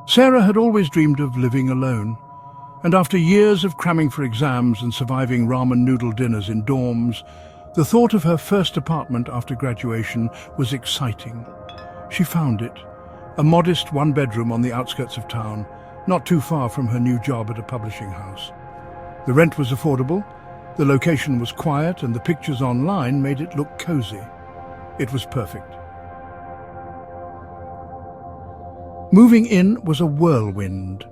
Sarah had always dreamed of living alone, and after years of cramming for exams and surviving ramen noodle dinners in dorms, the thought of her first apartment after graduation was exciting. She found it, a modest one-bedroom on the outskirts of town, not too far from her new job at a publishing house. The rent was affordable, the location was quiet, and the pictures online made it look cozy. It was perfect. Moving in was a whirlwind.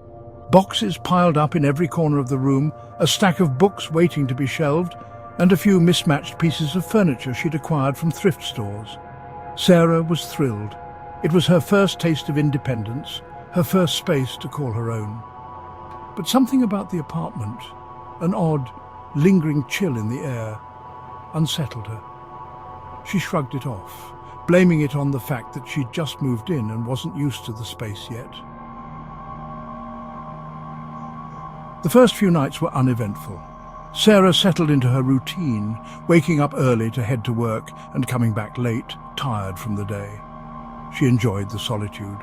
Boxes piled up in every corner of the room, a stack of books waiting to be shelved, and a few mismatched pieces of furniture she'd acquired from thrift stores. Sarah was thrilled. It was her first taste of independence, her first space to call her own. But something about the apartment, an odd, lingering chill in the air, unsettled her. She shrugged it off, blaming it on the fact that she'd just moved in and wasn't used to the space yet. The first few nights were uneventful. Sarah settled into her routine, waking up early to head to work and coming back late, tired from the day. She enjoyed the solitude.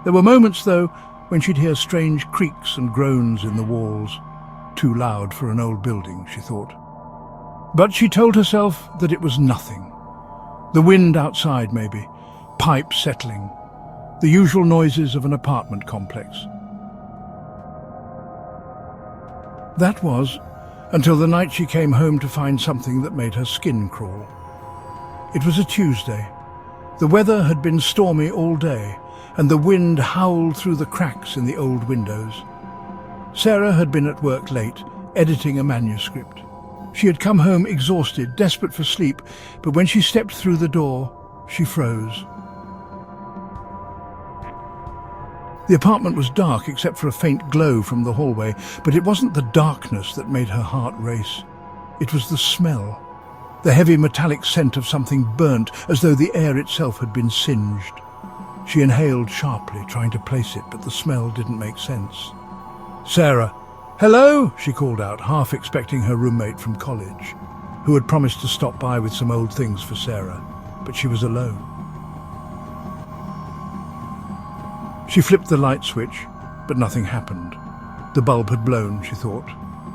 There were moments, though, when she'd hear strange creaks and groans in the walls. Too loud for an old building, she thought. But she told herself that it was nothing. The wind outside, maybe, pipes settling, the usual noises of an apartment complex. That was until the night she came home to find something that made her skin crawl. It was a Tuesday. The weather had been stormy all day, and the wind howled through the cracks in the old windows. Sarah had been at work late, editing a manuscript. She had come home exhausted, desperate for sleep, but when she stepped through the door, she froze. The apartment was dark except for a faint glow from the hallway, but it wasn't the darkness that made her heart race. It was the smell, the heavy metallic scent of something burnt, as though the air itself had been singed. She inhaled sharply, trying to place it, but the smell didn't make sense. "Sarah!" "Hello!" she called out, half expecting her roommate from college, who had promised to stop by with some old things for Sarah, but she was alone. She flipped the light switch, but nothing happened. The bulb had blown, she thought,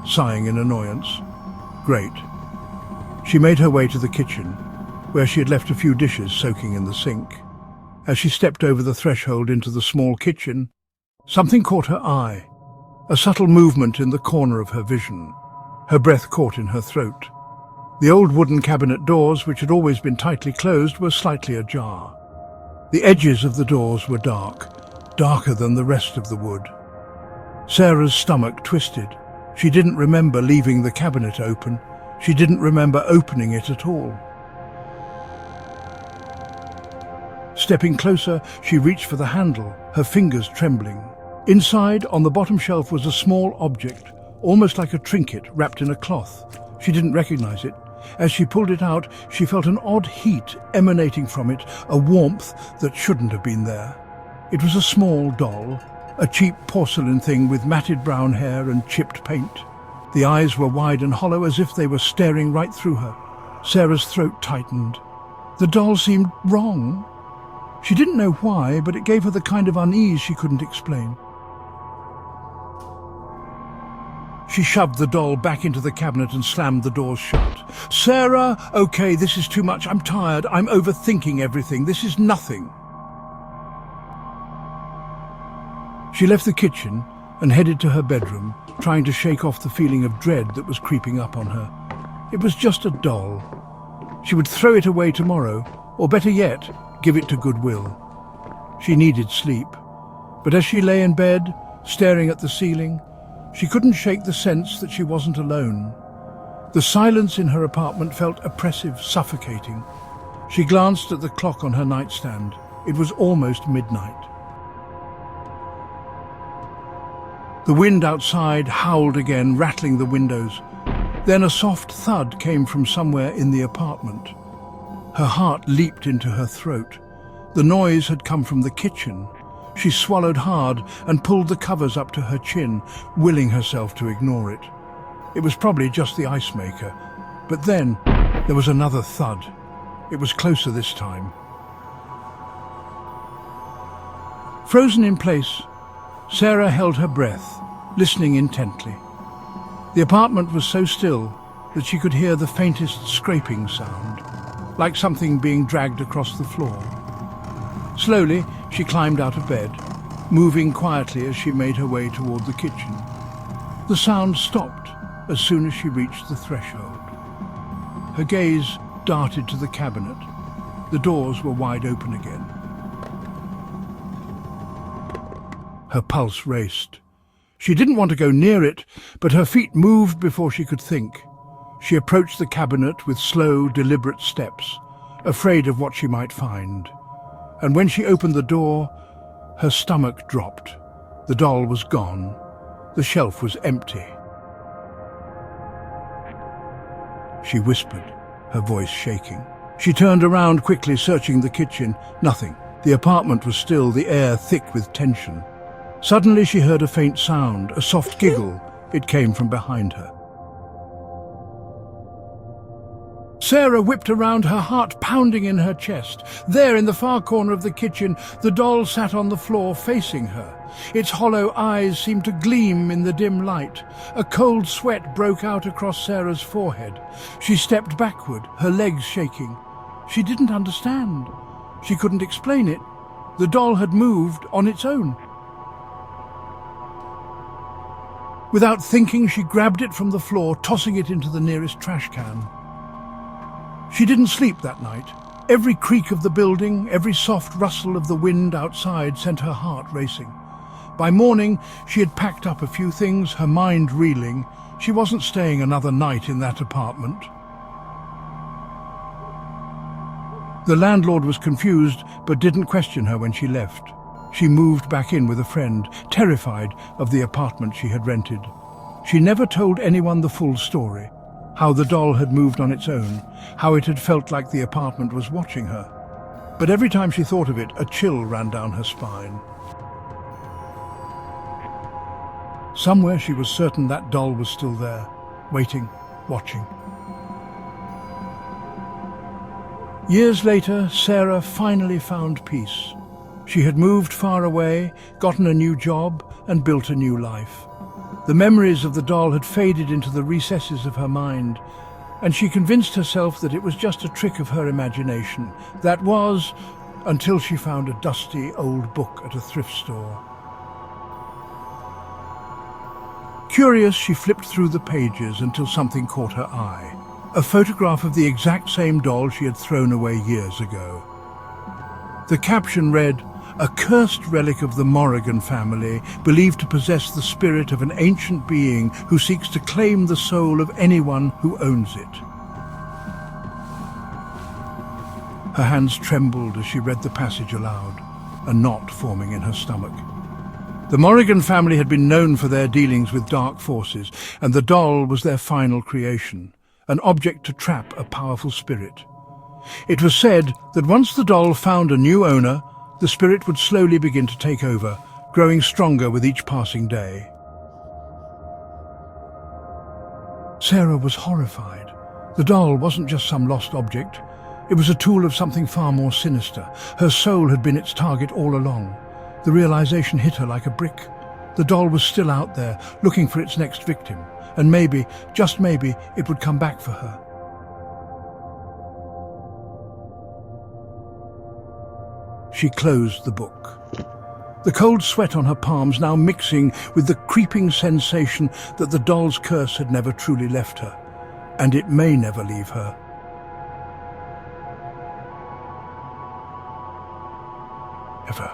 sighing in annoyance. Great. She made her way to the kitchen, where she had left a few dishes soaking in the sink. As she stepped over the threshold into the small kitchen, something caught her eye. A subtle movement in the corner of her vision. Her breath caught in her throat. The old wooden cabinet doors, which had always been tightly closed, were slightly ajar. The edges of the doors were darker than the rest of the wood. Sarah's stomach twisted. She didn't remember leaving the cabinet open. She didn't remember opening it at all. Stepping closer, she reached for the handle, her fingers trembling. Inside, on the bottom shelf, was a small object, almost like a trinket wrapped in a cloth. She didn't recognize it. As she pulled it out, she felt an odd heat emanating from it, a warmth that shouldn't have been there. It was a small doll, a cheap porcelain thing with matted brown hair and chipped paint. The eyes were wide and hollow, as if they were staring right through her. Sarah's throat tightened. The doll seemed wrong. She didn't know why, but it gave her the kind of unease she couldn't explain. She shoved the doll back into the cabinet and slammed the doors shut. "Sarah, okay, this is too much. I'm tired. I'm overthinking everything. This is nothing." She left the kitchen and headed to her bedroom, trying to shake off the feeling of dread that was creeping up on her. It was just a doll. She would throw it away tomorrow, or better yet, give it to Goodwill. She needed sleep, but as she lay in bed, staring at the ceiling, she couldn't shake the sense that she wasn't alone. The silence in her apartment felt oppressive, suffocating. She glanced at the clock on her nightstand. It was almost midnight. The wind outside howled again, rattling the windows. Then a soft thud came from somewhere in the apartment. Her heart leaped into her throat. The noise had come from the kitchen. She swallowed hard and pulled the covers up to her chin, willing herself to ignore it. It was probably just the ice maker. But then there was another thud. It was closer this time. Frozen in place, Sarah held her breath, listening intently. The apartment was so still that she could hear the faintest scraping sound, like something being dragged across the floor. Slowly, she climbed out of bed, moving quietly as she made her way toward the kitchen. The sound stopped as soon as she reached the threshold. Her gaze darted to the cabinet. The doors were wide open again. Her pulse raced. She didn't want to go near it, but her feet moved before she could think. She approached the cabinet with slow, deliberate steps, afraid of what she might find. And when she opened the door, her stomach dropped. The doll was gone. The shelf was empty. She whispered, her voice shaking. She turned around quickly, searching the kitchen. Nothing. The apartment was still, the air thick with tension. Suddenly she heard a faint sound, a soft giggle. It came from behind her. Sarah whipped around, her heart pounding in her chest. There, in the far corner of the kitchen, the doll sat on the floor facing her. Its hollow eyes seemed to gleam in the dim light. A cold sweat broke out across Sarah's forehead. She stepped backward, her legs shaking. She didn't understand. She couldn't explain it. The doll had moved on its own. Without thinking, she grabbed it from the floor, tossing it into the nearest trash can. She didn't sleep that night. Every creak of the building, every soft rustle of the wind outside sent her heart racing. By morning, she had packed up a few things, her mind reeling. She wasn't staying another night in that apartment. The landlord was confused, but didn't question her when she left. She moved back in with a friend, terrified of the apartment she had rented. She never told anyone the full story. How the doll had moved on its own, how it had felt like the apartment was watching her. But every time she thought of it, a chill ran down her spine. Somewhere she was certain that doll was still there, waiting, watching. Years later, Sarah finally found peace. She had moved far away, gotten a new job, and built a new life. The memories of the doll had faded into the recesses of her mind, and she convinced herself that it was just a trick of her imagination. That was, until she found a dusty old book at a thrift store. Curious, she flipped through the pages until something caught her eye. A photograph of the exact same doll she had thrown away years ago. The caption read, "A cursed relic of the Morrigan family, believed to possess the spirit of an ancient being who seeks to claim the soul of anyone who owns it." Her hands trembled as she read the passage aloud, a knot forming in her stomach. The Morrigan family had been known for their dealings with dark forces, and the doll was their final creation, an object to trap a powerful spirit. It was said that once the doll found a new owner, the spirit would slowly begin to take over, growing stronger with each passing day. Sarah was horrified. The doll wasn't just some lost object. It was a tool of something far more sinister. Her soul had been its target all along. The realization hit her like a brick. The doll was still out there, looking for its next victim. And maybe, just maybe, it would come back for her. She closed the book. The cold sweat on her palms now mixing with the creeping sensation that the doll's curse had never truly left her, and it may never leave her. Ever.